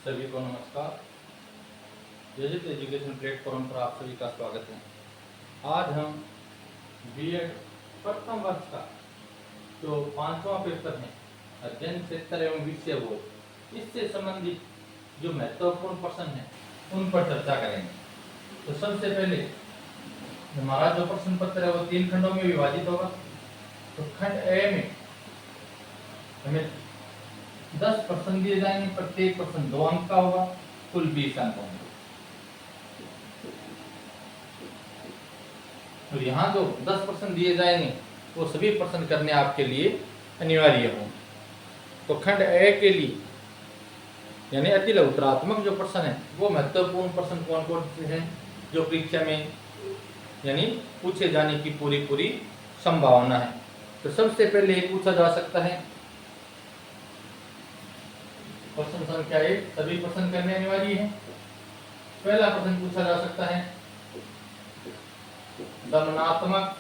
सभी को नमस्कार। डिजिट एजुकेशन प्लेटफॉर्म पर आप सभी का स्वागत है। आज हम बीएड प्रथम वर्ष का जो 5वां पेपर है अध्ययन क्षेत्र एवं विषय बोध, इससे संबंधित जो महत्वपूर्ण प्रश्न है उन पर चर्चा करेंगे। तो सबसे पहले हमारा जो प्रश्न पत्र है वो 3 खंडों में विभाजित होगा। तो खंड ए में हमें 10 प्रश्न दिए जाएंगे, प्रत्येक प्रश्न 2 अंक का होगा, कुल 20 अंक होंगे। तो यहाँ जो 10 प्रश्न दिए जाएंगे वो सभी प्रश्न करने आपके लिए अनिवार्य होंगे। तो खंड ए के लिए यानी अति उत्तरात्मक जो प्रश्न है वो महत्वपूर्ण प्रश्न कौन कौन से हैं जो परीक्षा में यानी पूछे जाने की पूरी संभावना है। तो सबसे पहले ये पूछा जा सकता है प्रश्न संख्या 1, सभी प्रश्न करने अनिवार्य है। पहला प्रश्न पूछा जा सकता है दमनात्मक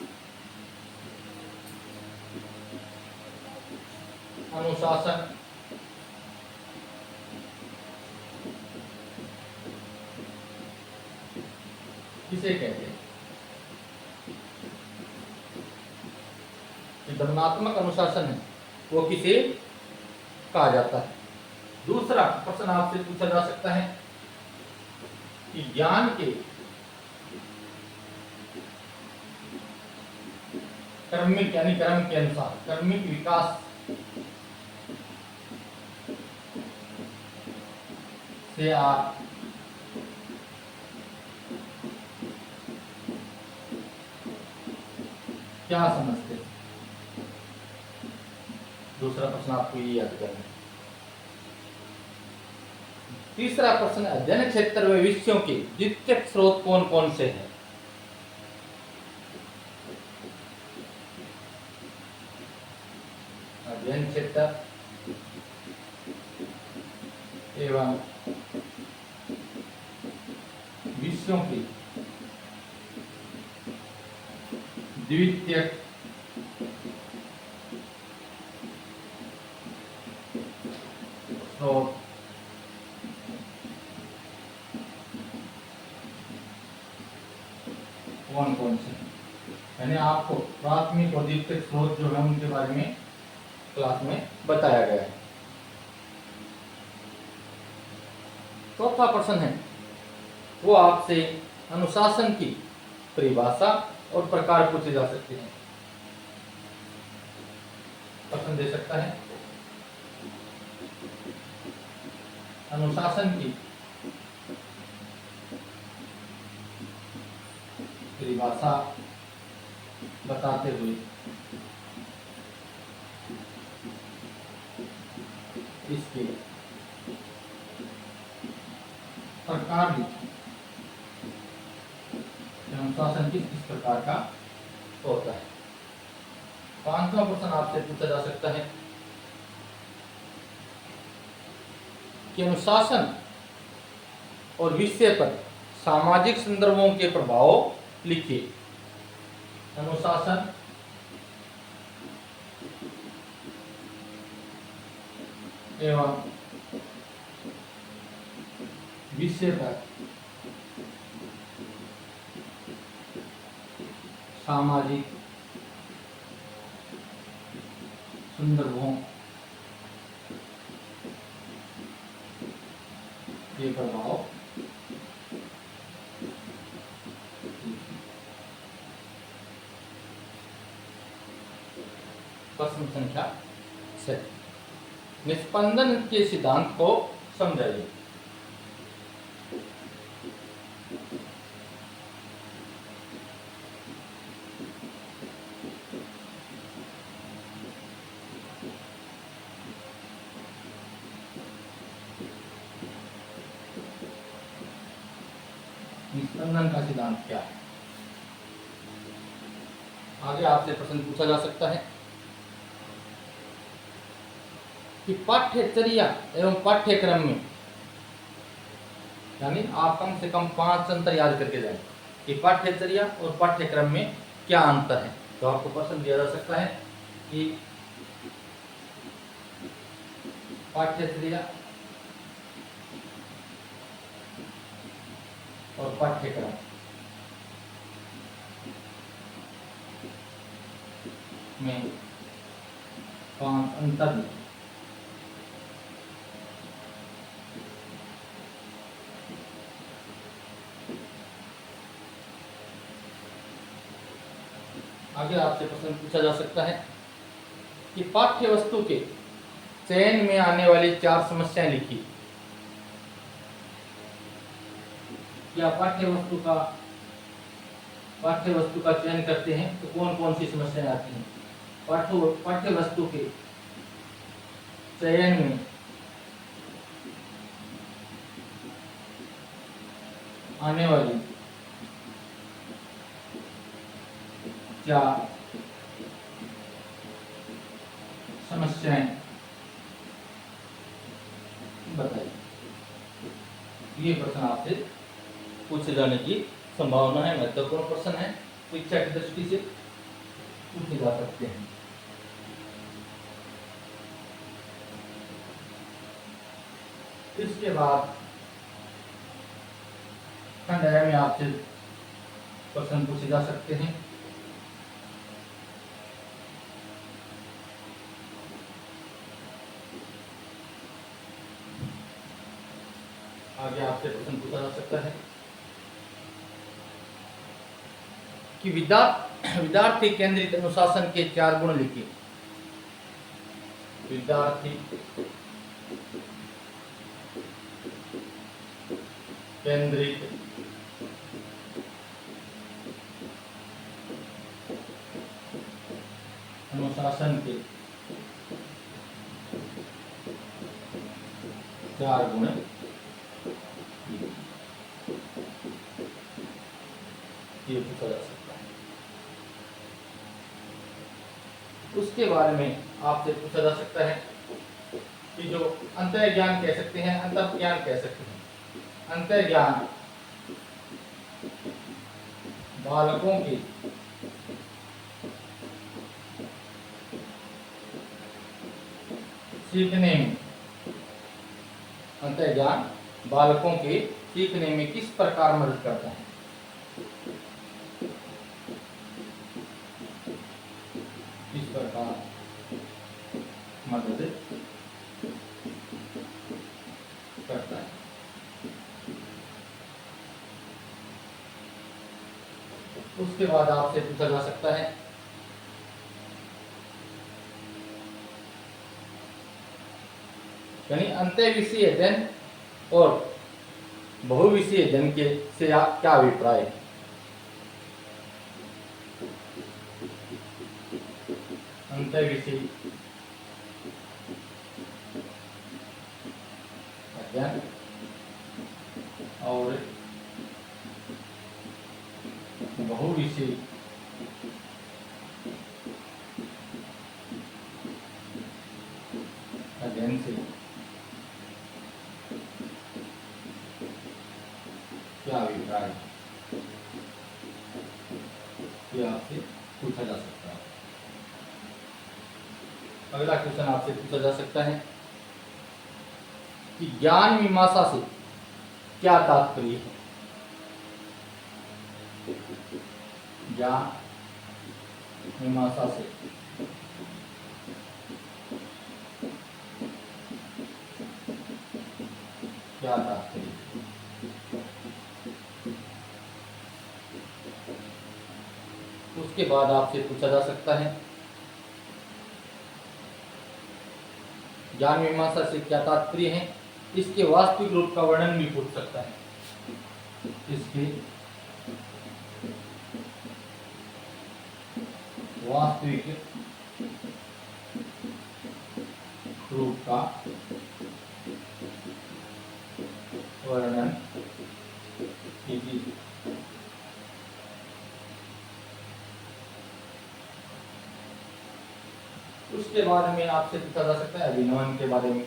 अनुशासन किसे कहते हैं? दमनात्मक अनुशासन है वो किसे कहा जाता है। दूसरा प्रश्न आपसे पूछा जा सकता है कि ज्ञान के क्रमिक यानी क्रम के अनुसार क्रमिक विकास से आप क्या समझते हैं? दूसरा प्रश्न आपको ये याद करना है। तीसरा प्रश्न अध्ययन क्षेत्र में विषयों के द्वितीयक स्रोत कौन कौन से हैं? अध्ययन क्षेत्र एवं विषयों के द्वितीयक स्रोत कौन कौन से? यानी आपको प्राथमिक और द्वितीयक स्रोत जो है उनके बारे में क्लास में बताया गया है। चौथा प्रश्न है वो आपसे अनुशासन की परिभाषा और प्रकार पूछे जा सकते हैं। प्रश्न दे सकता है अनुशासन की परिभाषा बताते हुए इसके प्रकार लिखें। अनुशासन किस किस प्रकार का होता है। 5वां प्रश्न आपसे पूछा जा सकता है कि अनुशासन और विषय पर सामाजिक संदर्भों के प्रभाव लिखिए। अनुशासन एवं विषय पर सामाजिक संदर्भों के प्रभाव। प्रश्न संख्या 6, निस्पंदन के सिद्धांत को समझाइए। निस्पंदन का सिद्धांत क्या है? आगे आपसे प्रश्न पूछा जा सकता है कि पाठ्यचर्या एवं पाठ्यक्रम में यानी आप कम से कम 5 अंतर याद करके जाएं कि पाठ्यचर्या और पाठ्यक्रम में क्या अंतर है। तो आपको प्रश्न दिया जा सकता है कि पाठ्यचर्या और पाठ्यक्रम में 5 अंतर लिखें। आगे आपसे प्रश्न पूछा जा सकता है कि पाठ्य वस्तु के चयन में आने वाली 4 समस्याएं लिखी। या पाठ्य वस्तु का चयन करते हैं तो कौन कौन सी समस्याएं आती हैं। पाठ्य वस्तु के चयन में आने वाली 4 समस्याएं बताइए। ये प्रश्न आपसे पूछे जाने की संभावना है, महत्वपूर्ण प्रश्न है, परीक्षा की दृष्टि से पूछे जा सकते हैं। इसके बाद खंड है में आपसे प्रश्न पूछे जा सकते हैं। आगे आपसे प्रश्न पूछा जा सकता है कि विद्यार्थी केंद्रित अनुशासन के 4 गुण लिखिए। विद्यार्थी केंद्रित अनुशासन के 4 गुण। ये पूछा जा सकता है। उसके बारे में आपसे पूछा जा सकता है कि जो अंतः ज्ञान कह सकते हैं, अंतर ज्ञान कह सकते हैं। अंतः ज्ञान बालकों की सीखने में, अंतः ज्ञान बालकों के सीखने में किस प्रकार मदद करता है। किस प्रकार मदद करता है। उसके बाद आपसे पूछा जा सकता है यानी अंतः विषय अध्ययन और बहुविषय अध्ययन के से आप क्या अभिप्राय है। अंतः विषय अध्ययन और बहुविषय अध्ययन से क्या अभिप्राय है, ये आपसे पूछा जा सकता है। अगला क्वेश्चन आपसे पूछा जा सकता है कि ज्ञान मीमांसा से क्या तात्पर्य है। ज्ञान मीमांसा से क्या तात्पर्य है। उसके बाद आपसे पूछा जा सकता है ज्ञान मीमांसा से क्या तात्पर्य है, इसके वास्तविक रूप का वर्णन भी पूछ सकता है। इसके वास्तविक रूप का वर्णन कीजिए। उसके बारे में आपसे पूछा जा सकता है अभिनवन के बारे में।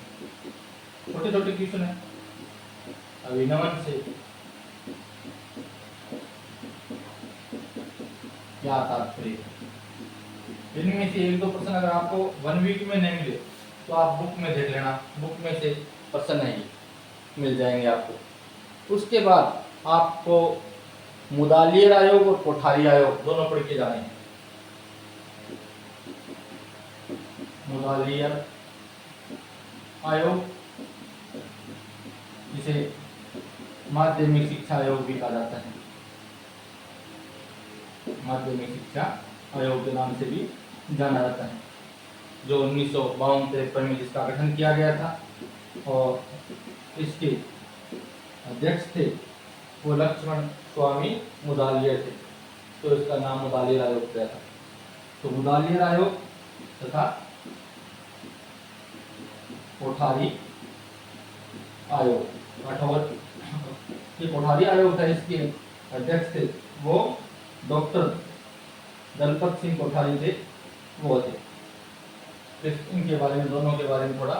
छोटे छोटे क्वेश्चन है। अभिनवन से क्या तात्पर्य है। इनमें से 1-2 प्रश्न अगर आपको 1 वीक में नहीं मिले तो आप बुक में देख लेना, बुक में से प्रश्न नहीं मिल जाएंगे आपको। उसके बाद आपको मुदालियर आयोग और कोठारी आयोग दोनों पढ़ के जाने हैं। मुदालियर आयोग, जिसे माध्यमिक शिक्षा आयोग भी कहा जाता है, माध्यमिक शिक्षा आयोग के नाम से भी जाना जाता है, जो 1952-53 में जिसका गठन किया गया था और इसके अध्यक्ष थे वो लक्ष्मण स्वामी मुदालियर थे, तो इसका नाम मुदालियर आयोग किया था। तो मुदालियर आयोग तथा कोठारी आयोग, ये कोठारी आयोग था, इसके अध्यक्ष थे वो डॉक्टर दलपत सिंह कोठारी थे, वो थे। इनके बारे में, दोनों के बारे में थोड़ा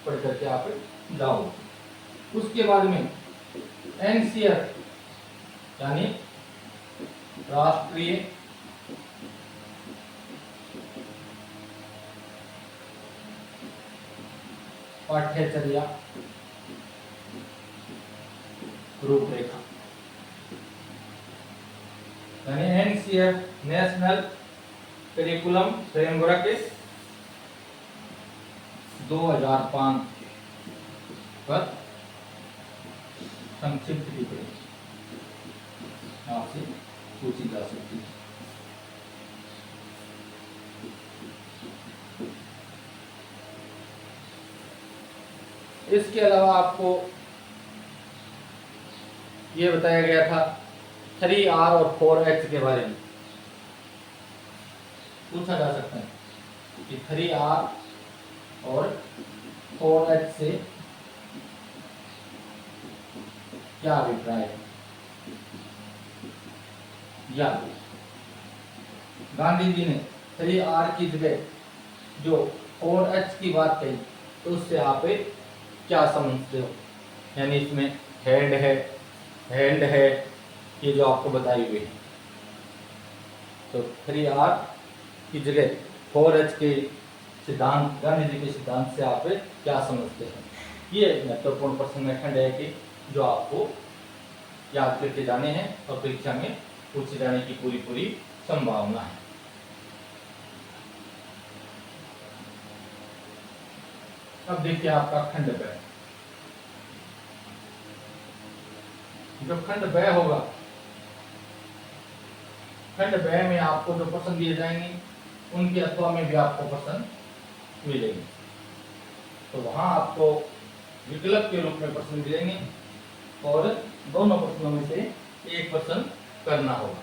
पढ़ करके आप जाओ। उसके बाद में एनसीआर यानी राष्ट्रीय पाठ्यचर्या रूपरेखा, यानी एनसीआर नेशनल करिकुलम फ्रेमवर्क 2005 पर संक्षिप्त टिप्पणी आपसे पूछी जा सकती है। इसके अलावा आपको ये बताया गया था 3R और 4H के बारे में पूछा जा सकता है कि 3R और 4H से क्या अभिप्राय है, या गांधी जी ने 3R की जगह जो 4H की बात कही, तो उससे आप क्या समझते हो? यानी इसमें हेड है, हैंड है, ये जो आपको बताई हुई है। तो 3R की जगह 4H के सिद्धांत, गांधी जी के सिद्धांत से आप क्या समझते हैं? ये महत्वपूर्ण प्रश्न खंड है कि जो आपको याद करके जाने हैं और परीक्षा में पूछे जाने की पूरी संभावना है। अब देखिए आपका खंड ब। जो खंड ब होगा, खंड ब में आपको जो प्रश्न दिए जाएंगे उनके अथवा में भी आपको प्रश्न मिलेंगे। तो वहां आपको विकल्प के रूप में प्रश्न मिलेंगे और दोनों प्रश्नों में से एक प्रश्न करना होगा।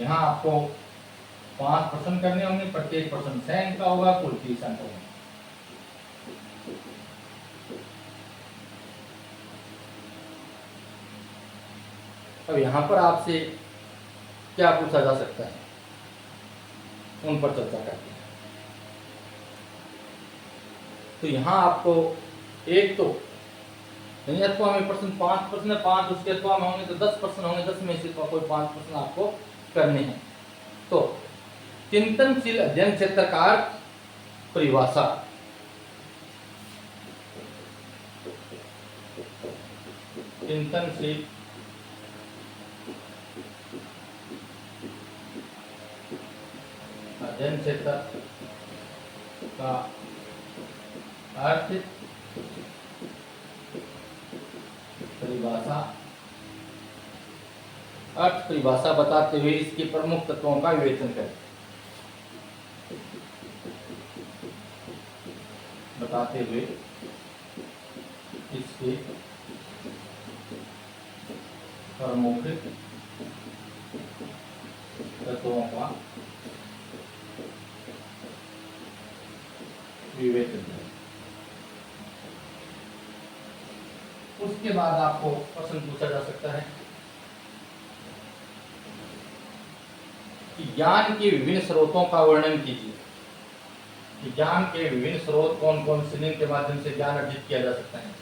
यहाँ आपको 5 प्रश्न करने होंगे, प्रत्येक प्रश्न 100 अंक का होगा, कुल 30 अंक होंगे। अब यहाँ पर आपसे क्या पूछा जा सकता है, उन पर चर्चा करते हैं। तो यहाँ आपको एक तो अथवा में प्रश्न 5 प्रश्न, 5 उसके अथवा में होंगे तो 10 प्रश्न होंगे, 10 में से कोई 5 प्रश्न आपको करने हैं। तो चिंतनशील अध्ययन क्षेत्र का परिभाषा, चिंतनशील अध्ययन क्षेत्र का अर्थ, परिभाषा, अर्थ परिभाषा बताते हुए इसके प्रमुख तत्वों का विवेचन करें। बताते हुए इसके प्रमुख तत्वों का विवेचन करें। उसके बाद आपको प्रश्न पूछा जा सकता है कि ज्ञान के विभिन्न स्रोतों का वर्णन कीजिए। कि ज्ञान के विभिन्न स्रोत कौन कौन से, जिनके माध्यम से ज्ञान अर्जित किया जा सकता है।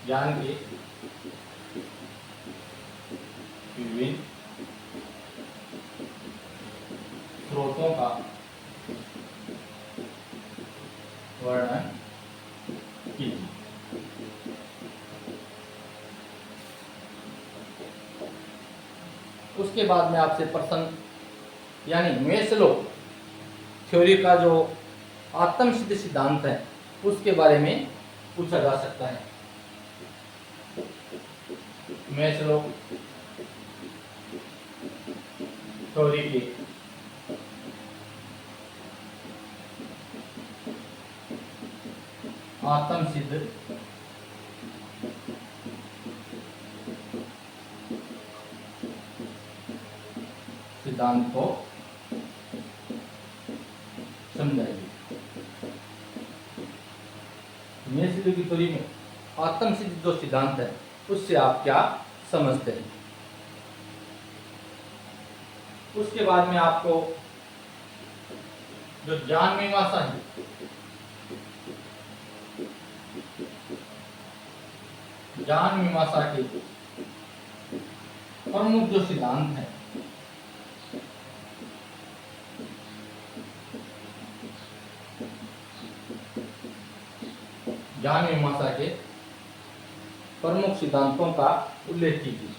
ज्ञान के विभिन्न स्रोतों का वर्णन कीजिए। उसके बाद में आपसे प्रश्न यानी मेस्लो थ्योरी का जो आत्मसिद्ध सिद्धांत है उसके बारे में पूछा जा सकता है। मेस्लो थ्योरी के आत्मसिद्ध सिद्धांत को समझाइए। मेस्लो की थ्योरी में आत्मसिद्ध जो सिद्धांत है उससे आप क्या समझते हैं। उसके बाद में आपको जो ज्ञान मीमांसा है, ज्ञान मीमांसा के प्रमुख जो सिद्धांत है ज्ञान मीमांसा के प्रमुख सिद्धांतों का उल्लेख कीजिए।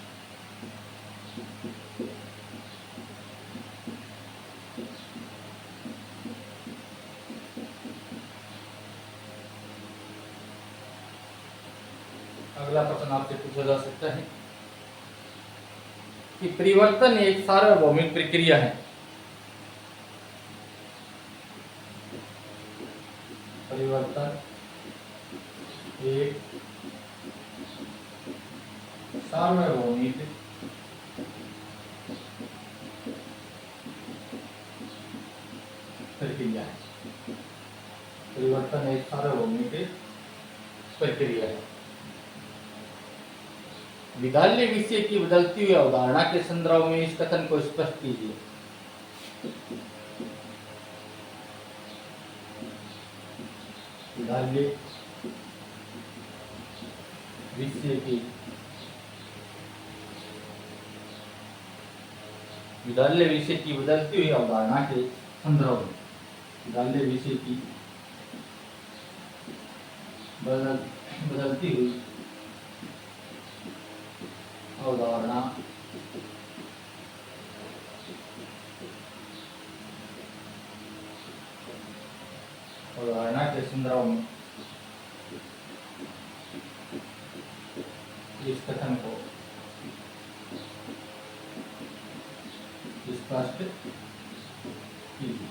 अगला प्रश्न आपसे पूछा जा सकता है कि परिवर्तन एक सार्वभौमिक प्रक्रिया है। परिवर्तन एक सार्वभौमिक प्रक्रिया है। परिवर्तन एक सार्वभौमिक प्रक्रिया है। विद्यालय विषय की बदलती हुई अवधारणा के संदर्भ में इस कथन को स्पष्ट कीजिए। विद्यालय विषय की बदलती हुई अवधारणा के संदर्भ में विद्यालय विषय की बदलती हुई अवधारणा के संदर्भ में इस कथन को स्पष्ट कीजिए।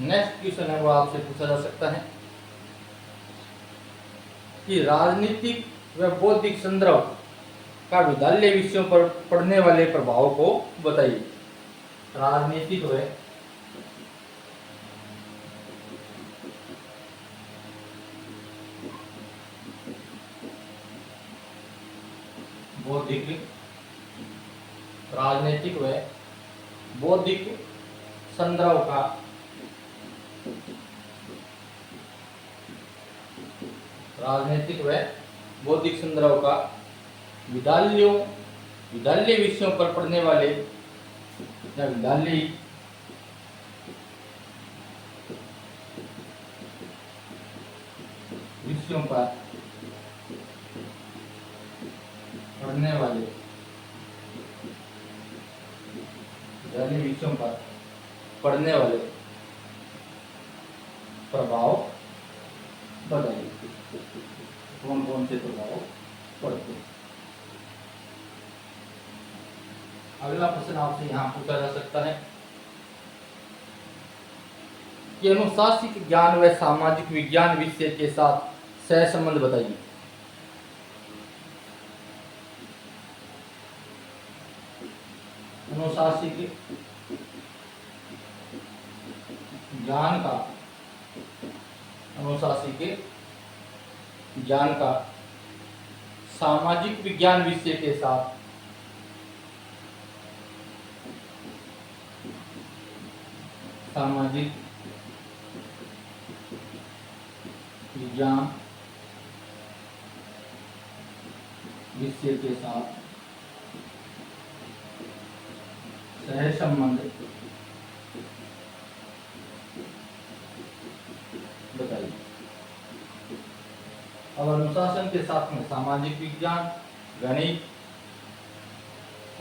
नेक्स्ट क्वेश्चन है वो आपसे पूछा जा सकता है कि राजनीतिक व बौद्धिक संदर्भ का विद्यालय विषयों पर पड़ने वाले प्रभाव को बताइए। राजनीतिक व बौद्धिक राजनीतिक व बौद्धिक संदर्भ का राजनीतिक व बौद्धिक संदर्भ का विद्यालय विषयों पर पढ़ने वाले या विद्यालय विषयों पर पढ़ने वाले विद्यालय विषयों पर पढ़ने वाले प्रभाव बताइए। कौन कौन से प्रभाव पड़ते हैं। अगला प्रश्न आपसे यहाँ पूछा जा सकता है कि अनुशासिक ज्ञान व सामाजिक विज्ञान विषय के साथ सहसंबंध बताइए। अनुशासिक ज्ञान का सामाजिक विज्ञान विषय के साथ सामाजिक विज्ञान विषय के साथ सहसंबंध बताइए। अब अनुशासिक के साथ में सामाजिक विज्ञान, गणित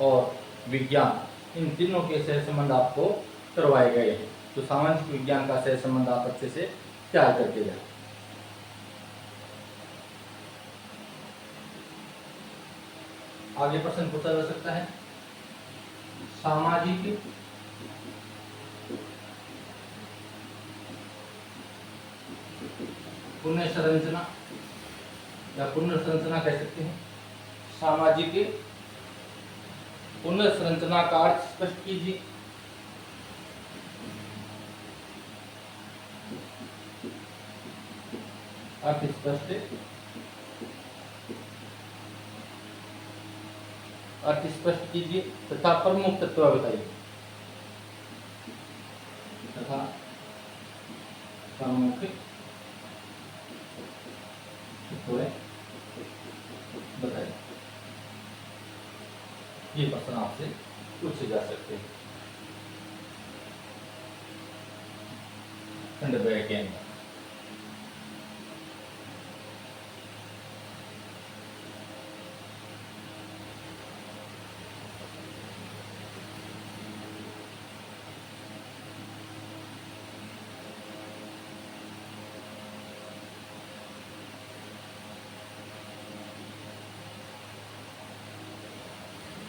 और विज्ञान, इन तीनों के सह संबंध आपको करवाए गए हैं। तो सामाजिक विज्ञान का सह संबंध आप अच्छे से तैयार करके जाए। आगे प्रश्न पूछा जा सकता है, सामाजिक पुनर्संरचना या पुनर्संरचना कह सकते हैं। सामाजिक पुनर्संरचना का अर्थ स्पष्ट कीजिए। अर्थ स्पष्ट कीजिए तथा प्रमुख तत्व बताइए। तथा प्रमुख तत्व बताइए। ये प्रश्न आपसे पूछे जा सकते हैं। खंड ब के अंदर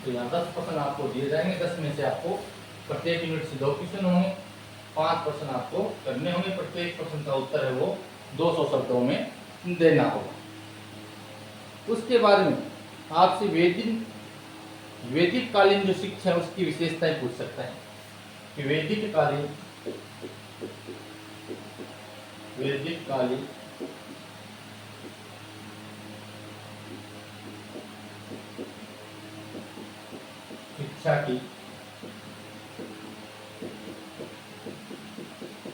तो यहाँ 10 प्रश्न आपको दिए जाएंगे। 10 में से आपको प्रत्येक यूनिट से 2 क्वेश्चन होंगे, 5 प्रश्न आपको करने होंगे। प्रत्येक प्रश्न का उत्तर है वो 200 शब्दों में देना होगा। उसके बारे में आपसे वैदिक कालीन जो शिक्षा है उसकी विशेषताएं पूछ सकता है कि वैदिक कालीन शिक्षा की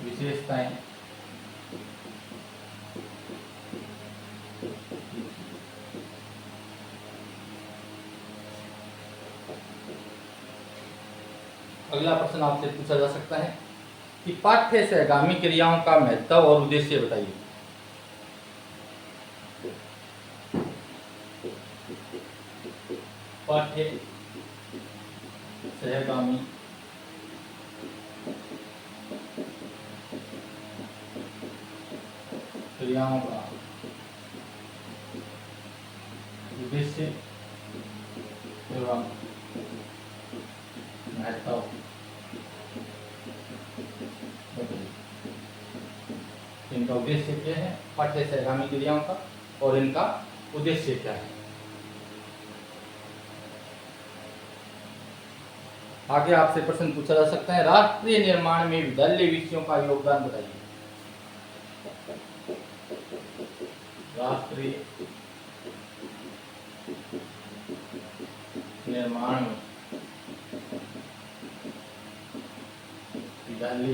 विशेषताएं अगला प्रश्न आपसे पूछा जा सकता है कि पाठ्य सहगामी क्रियाओं का महत्व और उद्देश्य बताइए। पाठ्य सहगामी क्रियाओं का उद्देश्य एवं महत्व बताइए। इनका उद्देश्य क्या है, पाठ्य सहगामी क्रियाओं का, और इनका उद्देश्य क्या है। आगे आपसे प्रश्न पूछा जा सकता है, राष्ट्रीय निर्माण में विद्यालय विषयों का योगदान बताइए। राष्ट्रीय निर्माण में विद्यालय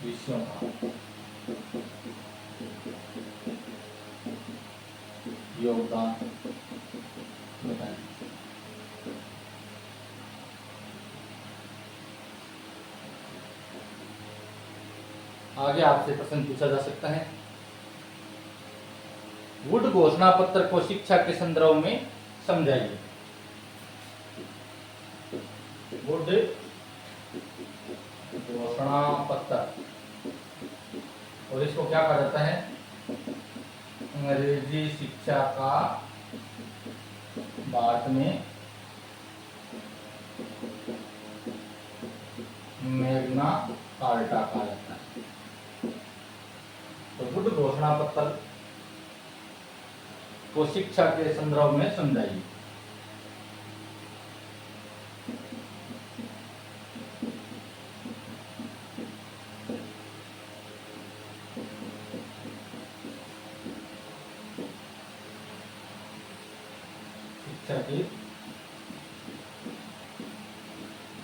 विषयों का योगदान बताएं। आगे आपसे प्रश्न पूछा जा सकता है, वुड घोषणा पत्र को शिक्षा के संदर्भ में समझाइए। वुड घोषणा पत्र, और इसको क्या कहा जाता है, अंग्रेजी शिक्षा का भारत में मैग्ना कार्टा कहा जाता है। तो वुड घोषणा पत्र को शिक्षा के संदर्भ में समझाइए। शिक्षा के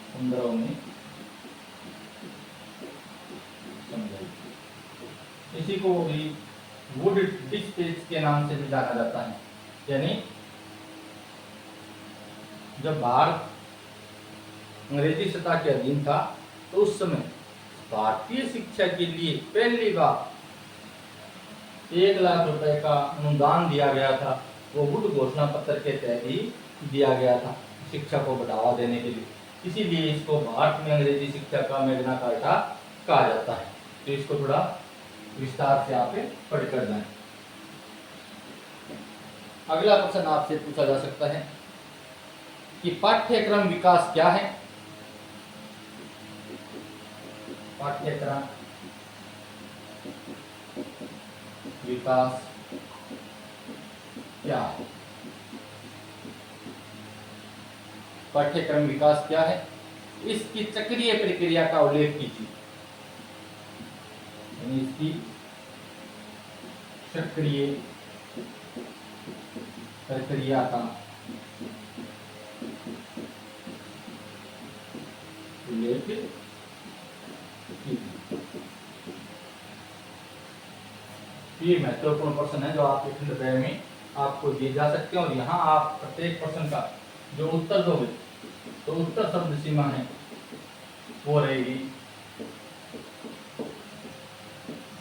संदर्भ में समझाइए। इसी को भी वुड डिस्पेच के नाम से भी जाना जाता है। यानी जब भारत अंग्रेजी सत्ता के अधीन था तो उस समय भारतीय शिक्षा के लिए पहली बार 1,00,000 रुपए का अनुदान दिया गया था, वो गुड घोषणा पत्र के तहत ही दिया गया था शिक्षा को बढ़ावा देने के लिए। इसीलिए इसको भारत में अंग्रेजी शिक्षा का मैग्ना कार्टा कहा जाता है। तो इसको थोड़ा विस्तार से आप पढ़ कर जाएं। अगला प्रश्न आपसे पूछा जा सकता है कि पाठ्यक्रम विकास क्या है। पाठ्यक्रम विकास क्या है? पाठ्यक्रम विकास क्या है? इसकी चक्रीय प्रक्रिया का उल्लेख कीजिए। इसकी चक्रीय प्रक्रिया का उल्लेख कीजिए। ये महत्वपूर्ण प्रश्न है जो आपके खंड ब में आपको दिए जा सकते हैं, और यहाँ आप प्रत्येक प्रश्न का जो उत्तर दोगे तो उत्तर शब्द सीमा है वो रहेगी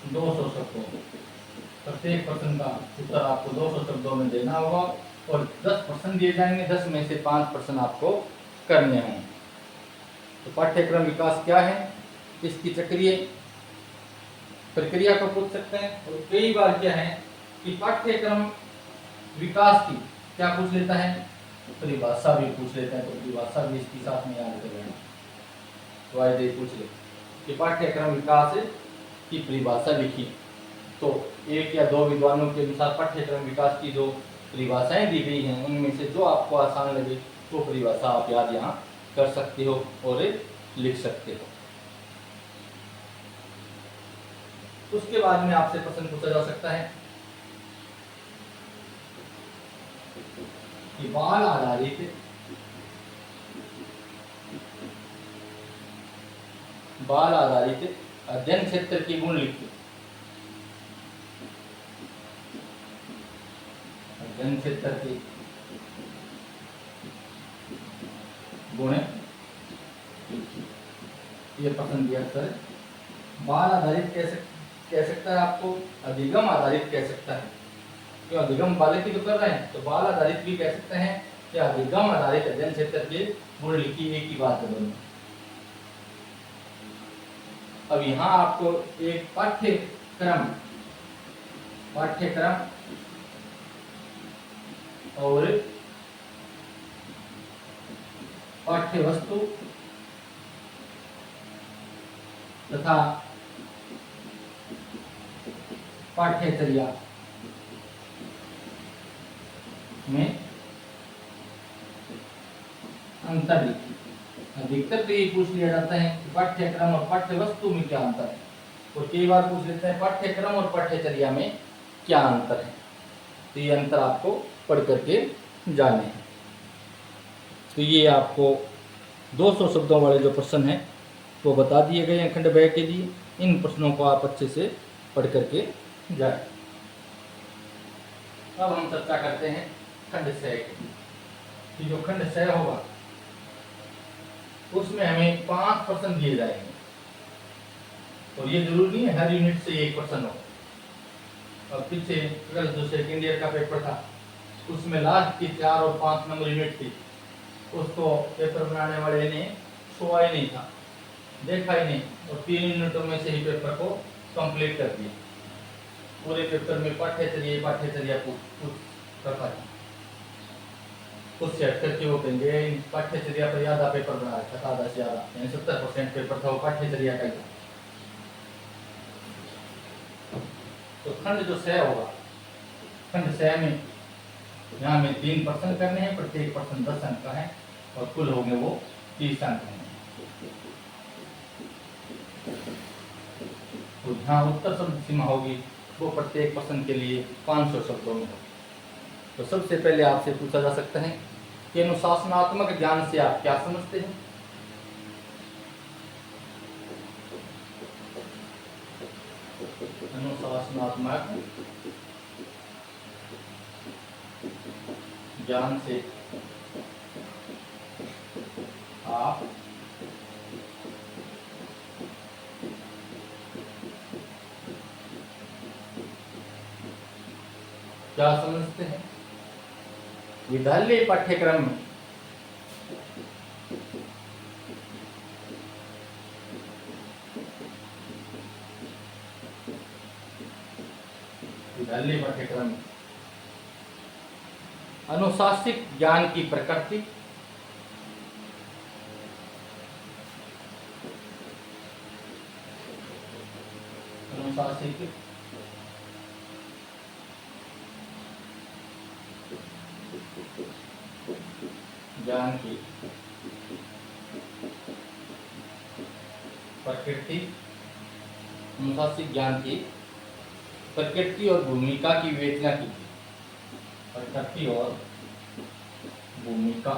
200 शब्दों। प्रत्येक प्रश्न का उत्तर आपको 200 शब्दों में देना होगा, और 10 प्रश्न दिए जाएंगे, 10 में से 5 प्रश्न आपको करने होंगे। तो पाठ्यक्रम विकास क्या है, इसकी चक्रीय प्रक्रिया को पूछ सकते हैं। और कई बार क्या है कि पाठ्यक्रम विकास की क्या पूछ लेता है, परिभाषा भी पूछ लेता है। तो परिभाषा भी इसके साथ में याद कर लेना, तो आइए पूछ ले कि पाठ्यक्रम विकास की परिभाषा लिखी। तो एक या दो विद्वानों के अनुसार पाठ्यक्रम विकास की जो परिभाषाएं दी गई हैं उनमें से जो आपको आसान लगे वो परिभाषा आप याद यहाँ कर सकते हो और लिख सकते हो। उसके बाद में आपसे प्रश्न पूछा जा सकता है कि बाल आधारित अध्ययन क्षेत्र की गुण लिखिए। अध्ययन क्षेत्र के गुण ये पसंद दिया सर। बाल आधारित कह सकता है, आपको अधिगम आधारित कह सकता है, क्यों अधिगम बालक ही तो कर रहे हैं, तो बाल आधारित भी कह सकते हैं कि अधिगम आधारित अध्ययन क्षेत्र के गुण लिखी, एक ही बात है दोनों। अब यहाँ आपको एक पाठ्यक्रम और पाठ्य वस्तु तथा पाठ्यचर्या में अंतर लिखिए। अधिकतर तो ये पूछ लिया जाता है कि पाठ्यक्रम और पाठ्य वस्तु में क्या अंतर है, और कई बार पूछ लेते हैं पाठ्यक्रम और पाठ्यचर्या में क्या अंतर है। तो ये अंतर आपको पढ़ करके जाने हैं। तो ये आपको 200 शब्दों वाले जो प्रश्न हैं वो बता दिए गए हैं खंड ब के लिए। इन प्रश्नों को आप अच्छे से पढ़ करके जाए। अब हम चर्चा करते हैं खंड स की। जो खंड स होगा उसमें हमें 5 प्रश्न दिए जाएंगे, और ये जरूरी नहीं है हर यूनिट से एक प्रश्न हो। अब पीछे जो सेकेंड ईयर का पेपर था उसमें लास्ट की 4 और 5 नंबर यूनिट थी, उसको पेपर बनाने वाले ने छुआ ही नहीं था, देखा ही नहीं, और 3 यूनिटों में से ही पेपर को कंप्लीट कर दिया। पूरे पेपर में पाठ्यचर्या पूछ रखा था, उससे हट करके वो कहेंगे पाठ्यचर्या पर ज्यादा पेपर बना रखा था, आधा से ज्यादा, यानी 70% पेपर था वो पाठ्यचर्या का ही था। तो खंड जो स होगा, खंड स में यहाँ में 3 प्रश्न करने हैं, प्रत्येक प्रश्न 10 अंक का है, और कुल होंगे वो 30 अंक होंगे। तो यहाँ उत्तर शब्द सीमा होगी वो प्रत्येक प्रश्न के लिए 500 शब्दों में होगी। तो सबसे पहले आपसे पूछा जा सकता है कि अनुशासनात्मक ज्ञान से आप क्या समझते हैं। अनुशासनात्मक ज्ञान से आप क्या समझते हैं? विद्यालय पाठ्यक्रम में विद्यालय पाठ्यक्रम में अनुशासित ज्ञान की प्रकृति, अनुशासित ज्ञान की प्रकृति, अनुशासित ज्ञान की प्रकृति और भूमिका की विवेचना की। प्रकृति और भूमिका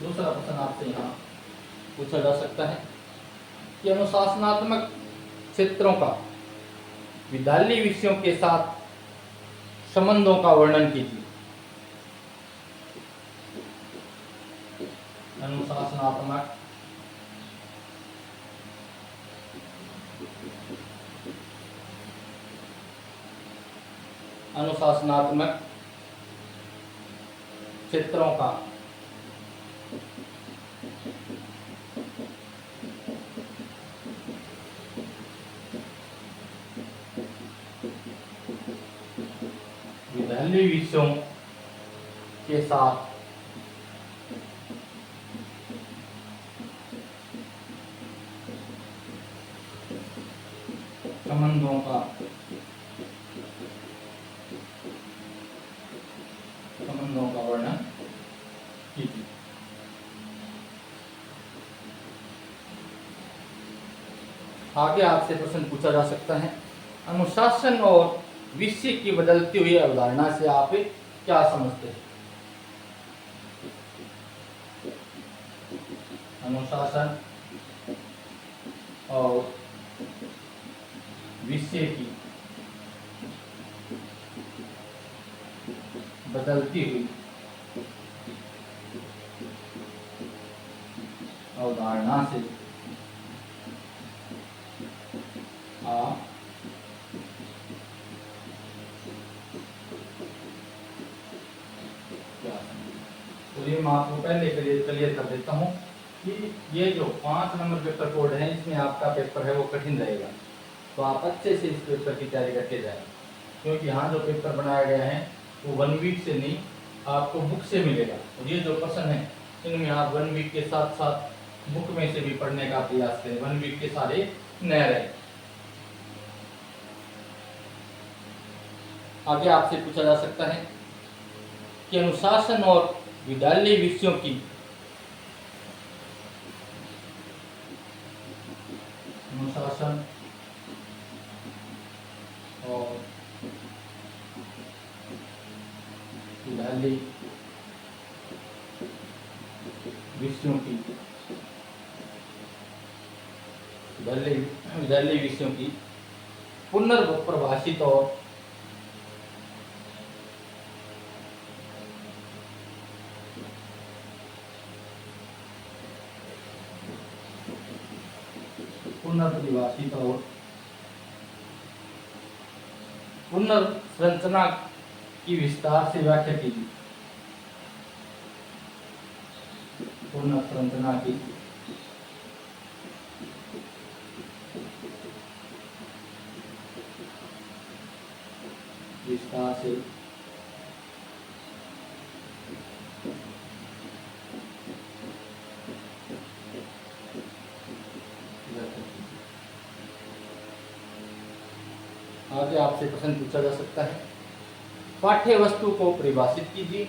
दूसरा प्रश्न आपसे यहाँ पूछा जा सकता है कि अनुशासनात्मक क्षेत्रों का विद्यालय विषयों के साथ संबंधों का वर्णन कीजिए। अनुशासनात्मक अनुशासनात्मक क्षेत्रों का विद्यालय विषयों के साथ संबंधों का वर्णन कीजिए। आगे आपसे प्रश्न पूछा जा सकता है, अनुशासन और विषय की बदलती हुई अवधारणा से आप क्या समझते हैं? अनुशासन और विषय की बदलती हुई अवधारणा से आप तो ये मैं आपको पहले क्लियर कर देता हूँ कि ये जो 5 नंबर पेपर कोड है, इसमें आपका पेपर है वो कठिन रहेगा, तो आप अच्छे से इस पेपर की तैयारी करके जाएं, क्योंकि यहाँ जो पेपर बनाया गया है वो 1 वीक से नहीं, आपको बुक से मिलेगा। और ये जो प्रश्न है इनमें आप 1 वीक के साथ साथ बुक में से भी पढ़ने का प्रयास करें, 1 वीक के सारे नए रहे। आगे आपसे पूछा जा सकता है कि अनुशासन और विद्यालय विषयों की अनुशासन और विद्यालय विषयों की पुनर्प्रभाषित और पुनर्परिभाषित और पुनर्संरचना की विस्तार से व्याख्या कीजिए। पुनर्संरचना की विस्तार से आगे आपसे प्रश्न पूछा जा सकता है, पाठ्य वस्तु को परिभाषित कीजिए।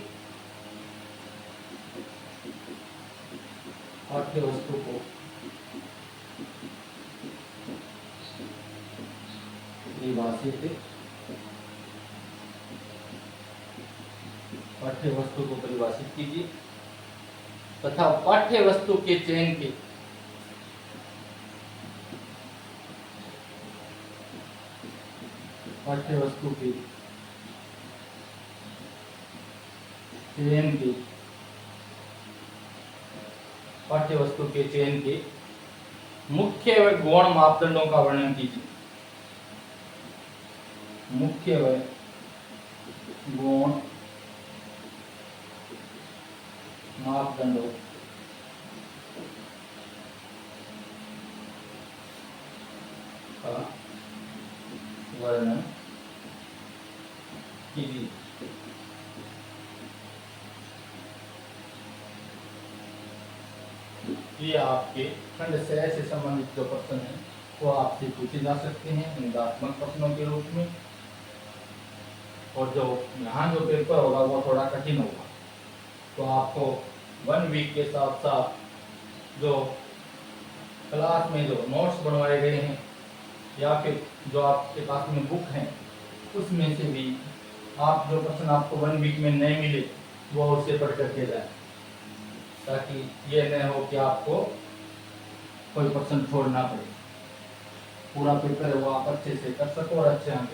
पाठ्य वस्तु को परिभाषित कीजिए तथा पाठ्य वस्तु के चयन के चयन के पाठ्य वस्तु के चयन के मुख्य व गौण मापदंडों का वर्णन कीजिए। मुख्य व गौण मापदंडों का वर्णन कीजिए। ये आपके खंड से से संबंधित जो प्रश्न है वो आपसे पूछे जा सकते हैं निबंधात्मक प्रश्नों के रूप में, और जो यहाँ जो पेपर होगा वो थोड़ा कठिन होगा। तो आपको 1 वीक के साथ साथ जो क्लास में जो नोट्स बनवाए गए हैं या फिर जो आपके पास में बुक हैं उसमें से भी आप जो प्रश्न आपको 1 वीक में नहीं मिले वो उससे पढ़ करके जाए, ताकि ये न हो कि आपको कोई प्रश्न छोड़ना पड़े। पूरा पेपर है वो आप अच्छे से कर सको और अच्छे अंक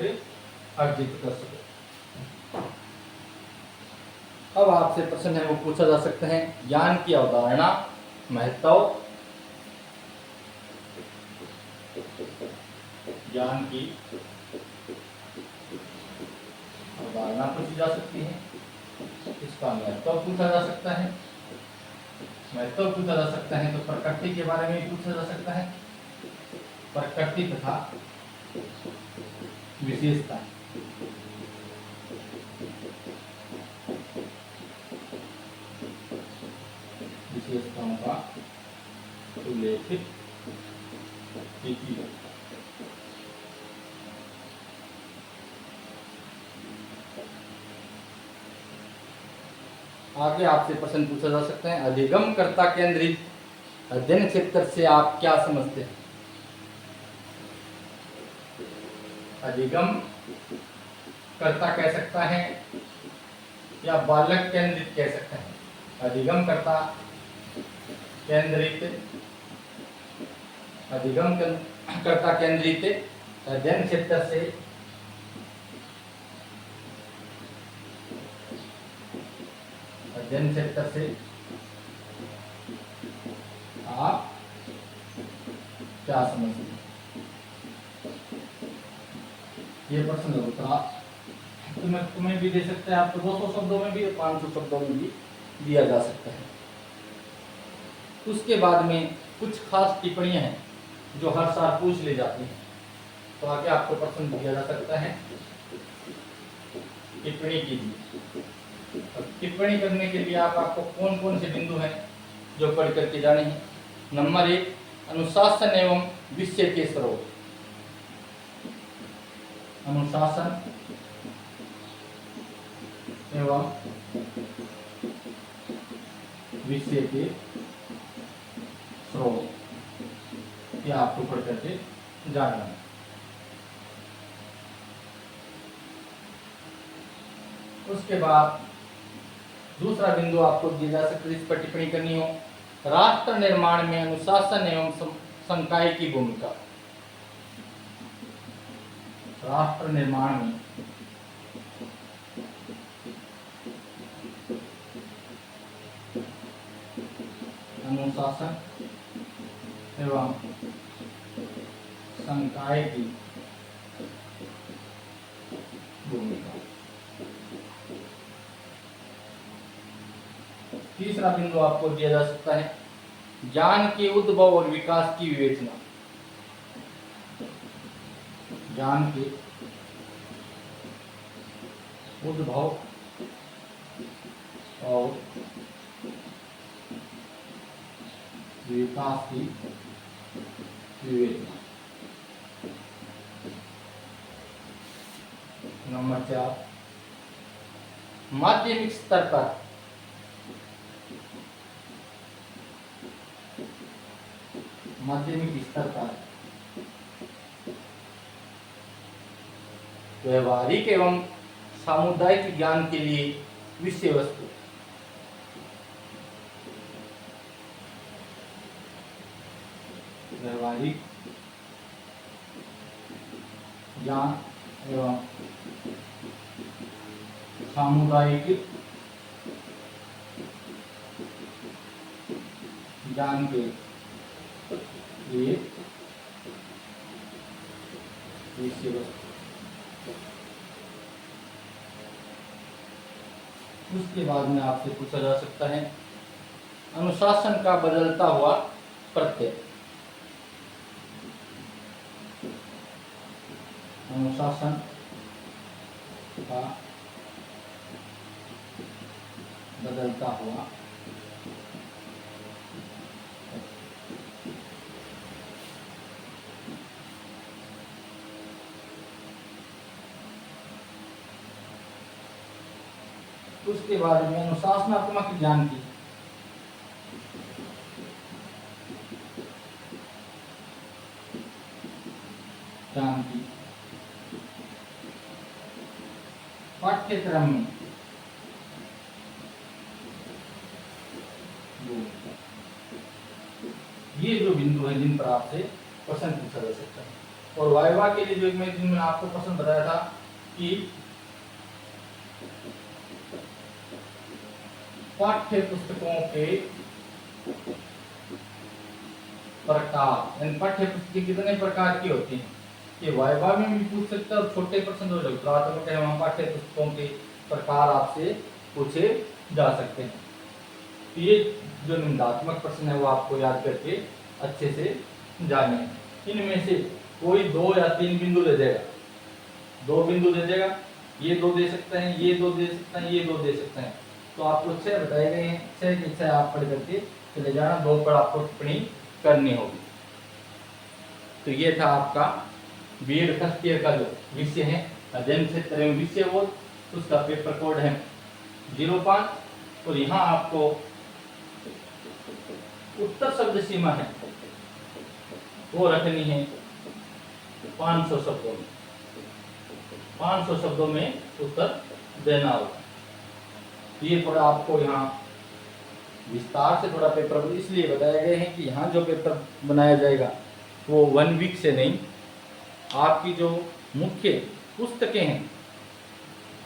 अर्जित कर सको। अब आपसे प्रश्न है वो पूछा जा सकता है ज्ञान की अवधारणा, महत्व, ज्ञान की अवधारणा पूछी जा सकती है, इसका महत्व पूछा जा सकता है, महत्व पूछा जा सकता है तो प्रकृति के बारे में पूछा जा सकता है, प्रकृति तथा विशेषता, विशेषताओं का उल्लेखित कीजिए। आगे आपसे प्रश्न पूछा जा सकता है अधिगम कर्ता केंद्रित अध्ययन क्षेत्र से आप क्या समझते हैं। अधिगम कर्ता कह सकता है या बालक केंद्रित कह सकता है। अधिगम कर्ता केंद्रित, अधिगम कर्ता केंद्रित अध्ययन क्षेत्र से अध्ययन क्षेत्र से आप क्या समझते हैं। ये प्रश्न का उत्तर तुम्हें भी दे सकते हैं, आपको 200 शब्दों में भी 500 शब्दों में भी दिया जा सकता है। उसके बाद में कुछ खास टिप्पणियां हैं जो हर साल पूछ ली जाती हैं, तो आगे आपको प्रश्न दिया जा सकता है टिप्पणी कीजिए। टिप्पणी करने के लिए आपको कौन कौन से बिंदु हैं जो पढ़ करके जाने हैं। नंबर 1 अनुशासन एवं विषय के स्रोत। अनुशासन एवं विषय के स्रोत ये आपको पढ़ करके जाना है। उसके बाद दूसरा बिंदु आपको दिया जा सकता है, इस पर टिप्पणी करनी हो, राष्ट्र निर्माण में अनुशासन एवं संकाय की भूमिका। राष्ट्र निर्माण में अनुशासन एवं संकाय की भूमिका। तीसरा बिंदु आपको दिया जा सकता है ज्ञान के उद्भव और विकास की विवेचना। ज्ञान के उद्भव और विकास की विवेचना। नंबर 4 माध्यमिक स्तर पर व्यवहारिक एवं सामुदायिक ज्ञान के लिए विषय वस्तु। व्यवहारिक ज्ञान एवं सामुदायिक ज्ञान के लिए विषय वस्तु। उसके बाद में आपसे पूछा जा सकता है अनुशासन का बदलता हुआ प्रत्यय। अनुशासन का बदलता हुआ उसके बाद में अनुशासनात्मक ज्ञान की पाठ्यक्रम में ये जो बिंदु है जिन पर आपसे प्रश्न पूछा जा सकता है। और वाइवा के लिए जो मैंने आपको प्रश्न बताया था कि पाठ्य पुस्तकों के प्रकार, यानी पाठ्य पुस्तकें कितने प्रकार की होती हैं, ये वाइवा में भी पूछ सकते हैं और छोटे प्रश्न जो प्राथमिक है वहां पाठ्य पुस्तकों के प्रकार आपसे पूछे जा सकते हैं। तो ये जो निबंधात्मक प्रश्न है वो आपको याद करके अच्छे से जाने। इनमें से कोई 2 या 3 बिंदु दे देगा, 2 बिंदु दे देगा, ये 2 दे सकते हैं, ये 2 दे सकते हैं, ये 2 दे सकते हैं। तो आपको 6 बताए गए हैं, 6 की 6 आप पढ़ करके चले जाना, 2 पर आपको टिप्पणी करनी होगी। तो ये था आपका बीएड फर्स्ट ईयर का जो विषय है अध्ययन क्षेत्र एवं विषय वो, उसका पेपर कोड है 05। और यहाँ आपको उत्तर शब्द सीमा है वो रखनी है 500 शब्दों में, 500 शब्दों में उत्तर देना होगा। ये थोड़ा आपको यहाँ विस्तार से थोड़ा पेपर इसलिए बताए गए हैं कि यहाँ जो पेपर बनाया जाएगा वो 1 वीक से नहीं, आपकी जो मुख्य पुस्तकें हैं,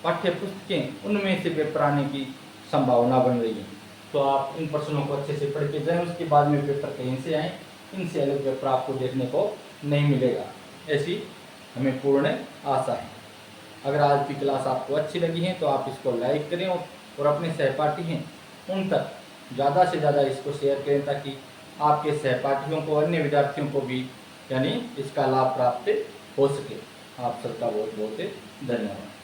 पाठ्य पुस्तकें, उनमें से पेपर आने की संभावना बन रही है। तो आप इन प्रश्नों को अच्छे से पढ़ के जाएं, उसके बाद में पेपर कहीं से आए, इनसे अलग पेपर आपको देखने को नहीं मिलेगा, ऐसी हमें पूर्ण आशा है। अगर आज की क्लास आपको अच्छी लगी है तो आप इसको लाइक करें और अपने सहपाठी हैं उन तक ज़्यादा से ज़्यादा इसको शेयर करें, ताकि आपके सहपाठियों को, अन्य विद्यार्थियों को भी यानी इसका लाभ प्राप्त हो सके। आप सबका बहुत बहुत धन्यवाद।